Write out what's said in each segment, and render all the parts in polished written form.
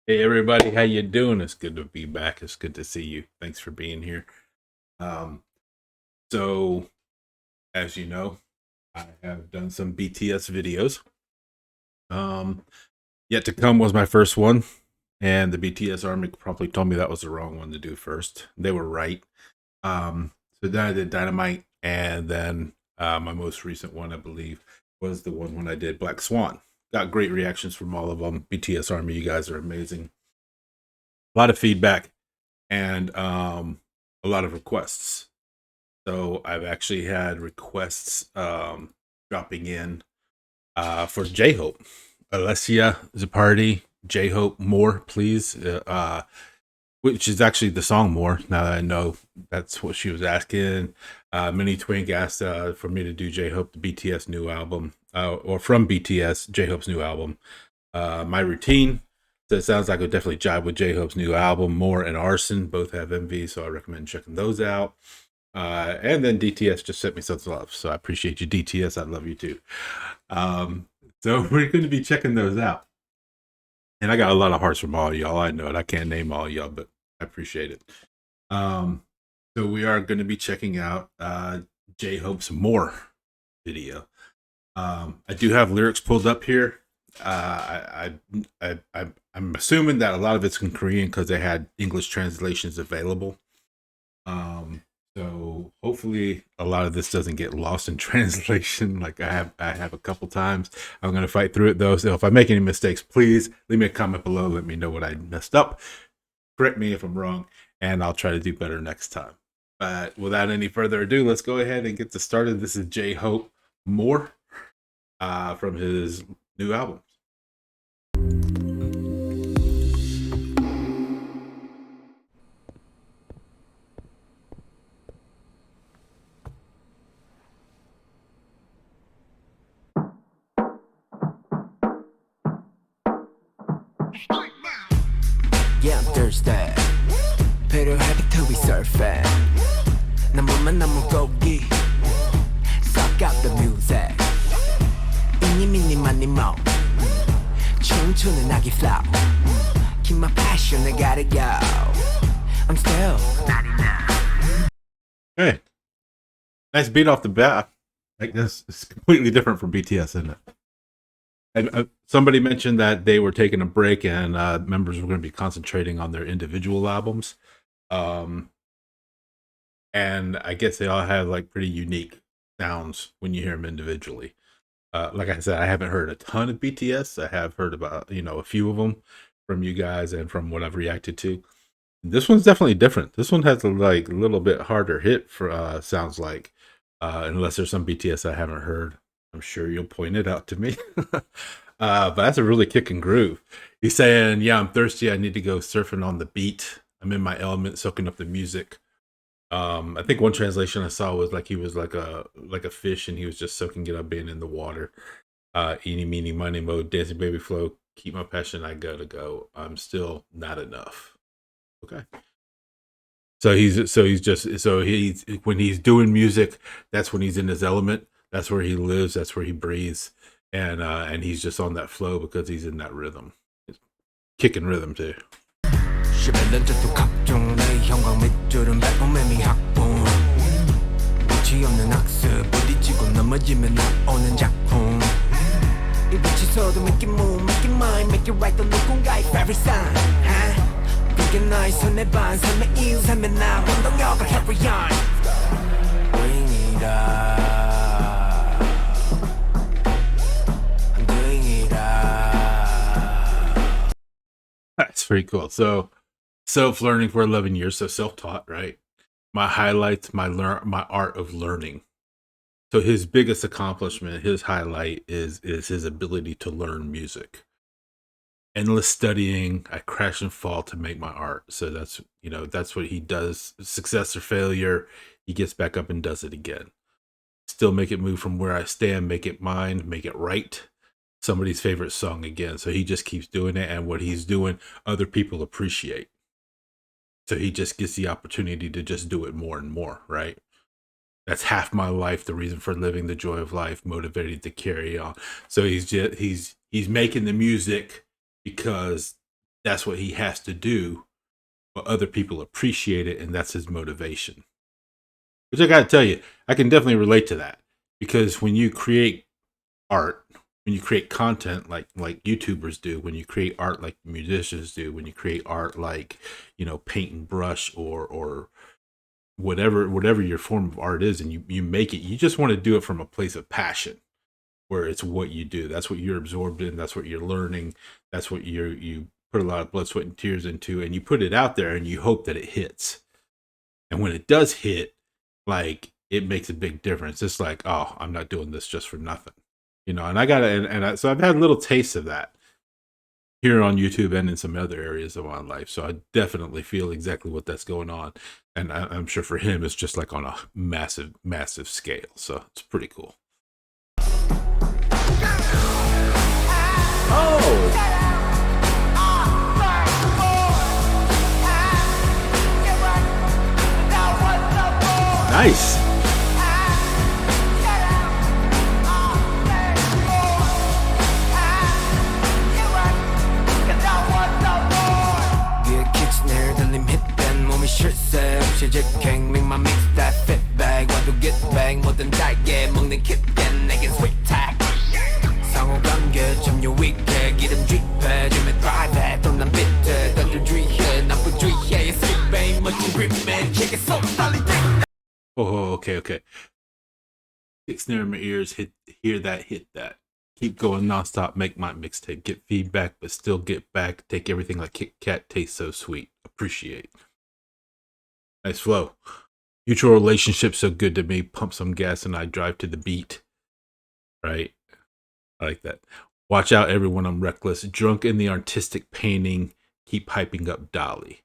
Hey everybody, how you doing? It's good to be back. It's good to see you. Thanks for being here. Um, so as you know, I have done some BTS videos. Um, Yet to Come was my first one, and the BTS Army promptly told me that was the wrong one to do first. They were right. So then I did Dynamite, and then my most recent one, I believe, was the one when I did Black Swan. Got great reactions from all of them. BTS Army, you guys are amazing. A lot of feedback and a lot of requests. So I've actually had requests dropping in for J Hope, Alessia Zapardi, J Hope, more please, which is actually the song More. Now that I know that's what she was asking. Minnie Twink asked for me to do J Hope, the BTS new album, or from BTS, J Hope's new album. My Routine. So it sounds like it would definitely jive with J Hope's new album. More and Arson both have MV, so I recommend checking those out. And then DTS just sent me some love, so I appreciate you, DTS. I love you too. So we're going to be checking those out. And I got a lot of hearts from all y'all. I know it. I can't name all y'all, but I appreciate it. So we are going to be checking out J Hope's More video. I do have lyrics pulled up here. I'm assuming that a lot of it's in Korean because they had English translations available. So hopefully a lot of this doesn't get lost in translation like I have a couple times. I'm going to fight through it though. So if I make any mistakes, please leave me a comment below. Let me know what I messed up. Correct me if I'm wrong, and I'll try to do better next time. But without any further ado, let's go ahead and get this started. This is J Hope More from his new album. Yeah, I'm thirsty. 필요하게 to be surfing. 난 몸만 너무 고기. Suck out the music. 이니 미니 마니 모. 춤추는 아기 flow. Keep my passion, I gotta go. I'm still 99. Hey, nice beat off the bat. Like this is completely different from BTS, isn't it? And somebody mentioned that they were taking a break and members were going to be concentrating on their individual albums. And I guess they all have like pretty unique sounds when you hear them individually. Like I said, I haven't heard a ton of BTS. I have heard about, a few of them from you guys and from what I've reacted to. This one's definitely different. This one has a like little bit harder hit for sounds like, unless there's some BTS I haven't heard. I'm sure you'll point it out to me. But that's a really kicking groove. He's saying, yeah, I'm thirsty. I need to go surfing on the beat. I'm in my element, soaking up the music. I think one translation I saw was like he was like a fish and he was just soaking it up, being in the water. Eeny, meeny, miny, mo, dancing baby flow. Keep my passion. I gotta go. I'm still not enough. Okay. So he's when he's doing music, that's when he's in his element. That's where he lives. That's where he breathes, and he's just on that flow because he's in that rhythm, it's kicking rhythm too. 11년 또 각종 내 형광 밑줄은 발꿈매미 학분 끝이 없는 학습 부딪히고 넘어지면 나오는 작품 이 붙이서도 make it move, make it mine, make it right 또 누군가의 favorite sign 그게 나의 손에 반 삶의 이유 삶의 나 운동력을 carry on Bring it up I'm doing it up That's pretty cool. So self-learning for 11 years, so self-taught, right? My highlights, my art of learning. So his biggest accomplishment, his highlight is his ability to learn music. Endless studying, I crash and fall to make my art. So that's what he does. Success or failure, he gets back up and does it again. Still make it move from where I stand, make it mine, make it right. Somebody's favorite song again. So he just keeps doing it, and what he's doing, other people appreciate. So he just gets the opportunity to just do it more and more, right? That's half my life, the reason for living, the joy of life, motivated to carry on. So he's making the music because that's what he has to do, but other people appreciate it, and that's his motivation. Which I got to tell you, I can definitely relate to that, because when you create art, when you create content like YouTubers do, when you create art like musicians do, when you create art like, you know, paint and brush or whatever your form of art is, and you make it, you just want to do it from a place of passion, where it's what you do. That's what you're absorbed in. That's what you're learning. That's what you put a lot of blood, sweat, and tears into, and you put it out there and you hope that it hits. And when it does hit, like, it makes a big difference. It's like, oh, I'm not doing this just for nothing, you know. And I got it, so I've had little tastes of that here on YouTube and in some other areas of my life. So I definitely feel exactly what that's going on, and I'm sure for him it's just like on a massive scale. So it's pretty cool. Oh, nice. 실세 실제 갱밍만 mix that fit bag 와도 get bang 뭐든 달게 먹는 kit겐 내겐 sweet tag 상호관계 참 유익해 기름쥐패 좀에 private 돈난 비트 던져주의해 나쁘주의해 sweet bang 멋진 gripman check it so solid. Oh, okay. Kick snare in my ears, hit that. Keep going nonstop, make my mixtape. Get feedback, but still get back. Take everything like Kit Kat, tastes so sweet. Appreciate. Nice flow. Mutual relationship so good to me. Pump some gas and I drive to the beat. Right? I like that. Watch out, everyone. I'm reckless. Drunk in the artistic painting. Keep hyping up Dolly.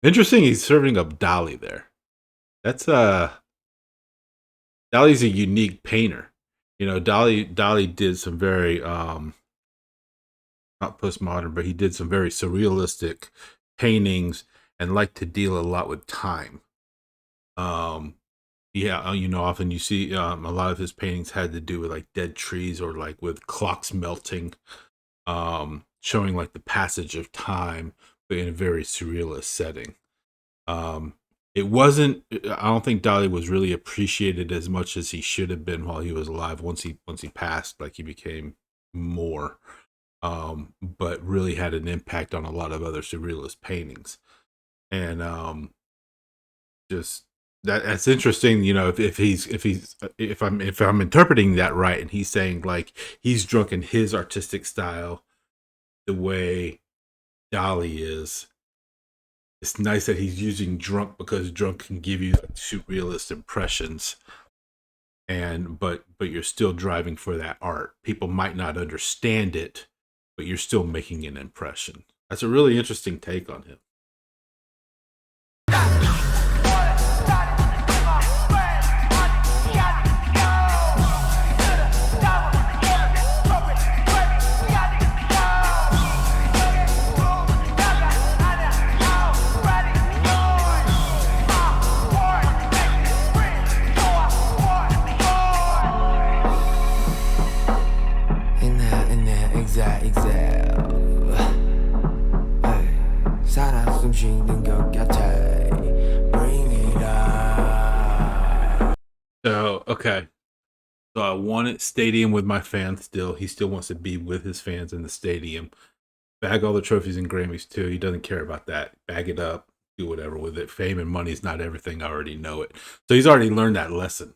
Interesting. He's serving up Dolly there. That's Dolly's a unique painter. You know, Dolly did some very not postmodern, but he did some very surrealistic paintings and liked to deal a lot with time. Yeah, you know, often you see a lot of his paintings had to do with like dead trees or like with clocks melting, showing like the passage of time, but in a very surrealist setting. It wasn't, I don't think Dolly was really appreciated as much as he should have been while he was alive. Once he passed, like, he became more, but really had an impact on a lot of other surrealist paintings. And just that's interesting, you know, if I'm interpreting that right, and he's saying like he's drunk in his artistic style the way Dolly is. It's nice that he's using drunk, because drunk can give you like surrealist impressions, and but you're still driving for that art. People might not understand it, but you're still making an impression. That's a really interesting take on him. So, okay. So I wanted stadium with my fans still. He still wants to be with his fans in the stadium. Bag all the trophies and Grammys too. He doesn't care about that. Bag it up. Do whatever with it. Fame and money is not everything. I already know it. So he's already learned that lesson.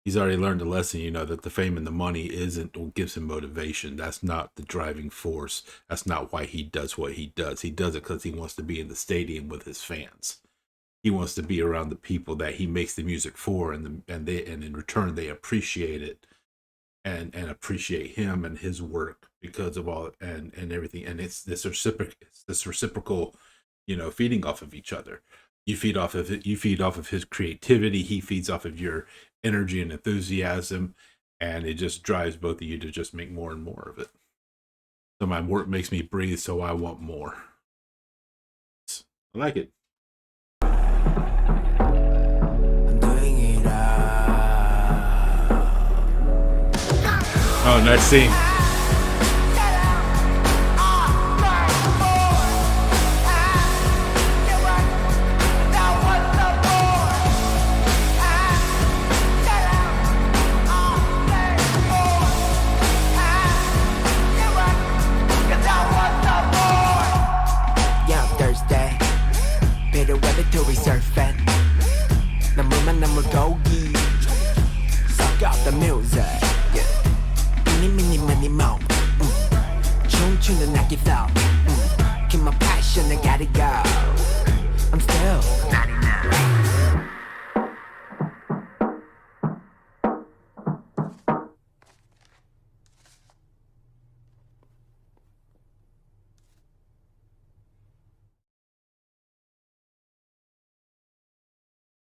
He's already learned the lesson, you know, that the fame and the money isn't what gives him motivation. That's not the driving force. That's not why he does what he does. He does it because he wants to be in the stadium with his fans. He wants to be around the people that he makes the music for, and in return they appreciate it and appreciate him and his work because of all and everything. And it's this reciprocal, you know, feeding off of each other. You feed off of it. You feed off of his creativity. He feeds off of your energy and enthusiasm, and it just drives both of you to just make more and more of it. So my work makes me breathe, so I want more. I like it. Oh, nice scene. keep my passion, I gotta go. I'm still 99.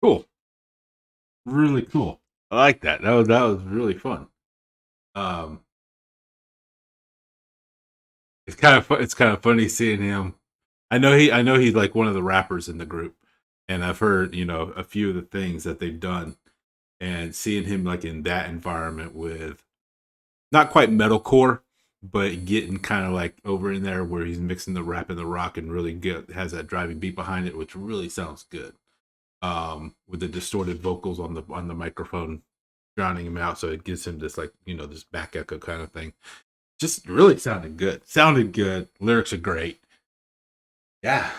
Cool. Really cool. I like that. That was really fun. It's kind of funny seeing him. I know he's like one of the rappers in the group, and I've heard, you know, a few of the things that they've done, and seeing him like in that environment with not quite metalcore, but getting kind of like over in there where he's mixing the rap and the rock and really good, has that driving beat behind it, which really sounds good. With the distorted vocals on the microphone drowning him out, so it gives him this, like, you know, this back echo kind of thing. Just really sounded good. Sounded good. Lyrics are great. Yeah.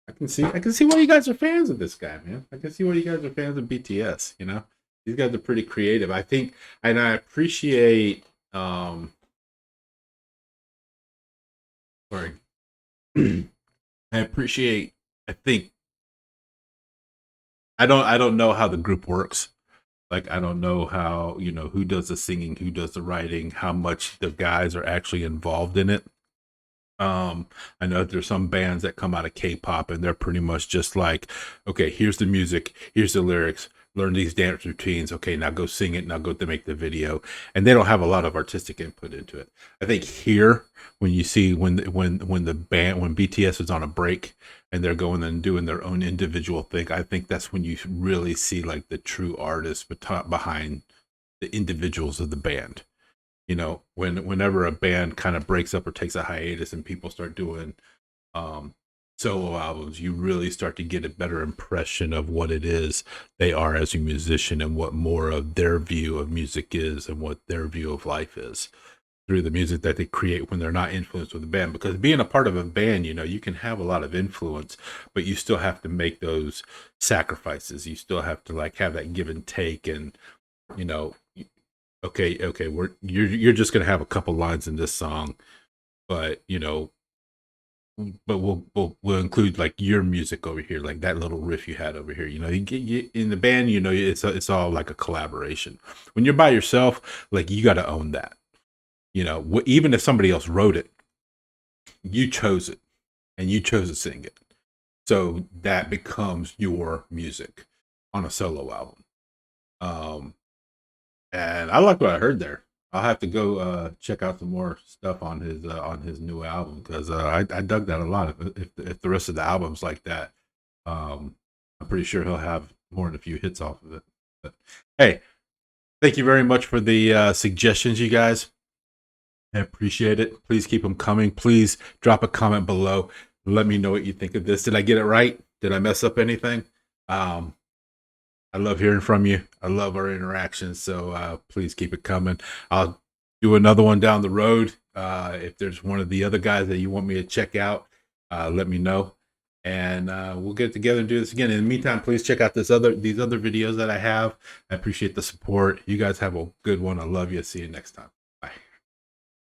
I can see why you guys are fans of this guy, man. I can see why you guys are fans of BTS, you know? These guys are pretty creative. I think, and I appreciate sorry. I think I don't know how the group works. Like, I don't know how, you know, who does the singing, who does the writing, how much the guys are actually involved in it. I know there's some bands that come out of K-pop and they're pretty much just like, okay, here's the music, here's the lyrics, learn these dance routines. Okay, now go sing it, now go to make the video, and they don't have a lot of artistic input into it. I think here, when you see when the band, when BTS is on a break and they're going and doing their own individual thing, I think that's when you really see like the true artists behind the individuals of the band. You know, whenever a band kind of breaks up or takes a hiatus and people start doing solo albums, you really start to get a better impression of what it is they are as a musician and what more of their view of music is and what their view of life is through the music that they create when they're not influenced with the band. Because being a part of a band, you know, you can have a lot of influence, but you still have to make those sacrifices. You still have to like have that give and take, and, you know, okay, you're just gonna have a couple lines in this song, but, you know, but we'll include like your music over here, like that little riff you had over here. You know, in the band, you know, it's all like a collaboration. When you're by yourself, like, you got to own that. You know, even if somebody else wrote it, you chose it, and you chose to sing it, so that becomes your music on a solo album. And I like what I heard there. I'll have to go check out some more stuff on his new album, because I dug that a lot. If the rest of the album's like that, I'm pretty sure he'll have more than a few hits off of it. But hey, thank you very much for the suggestions, you guys. I appreciate it. Please keep them coming. Please drop a comment below. Let me know what you think of this. Did I get it right? Did I mess up anything? I love hearing from you. I love our interactions. So please keep it coming. I'll do another one down the road. If there's one of the other guys that you want me to check out, let me know, and we'll get together and do this again. In the meantime, please check out these other videos that I have. I appreciate the support. You guys have a good one. I love you. See you next time.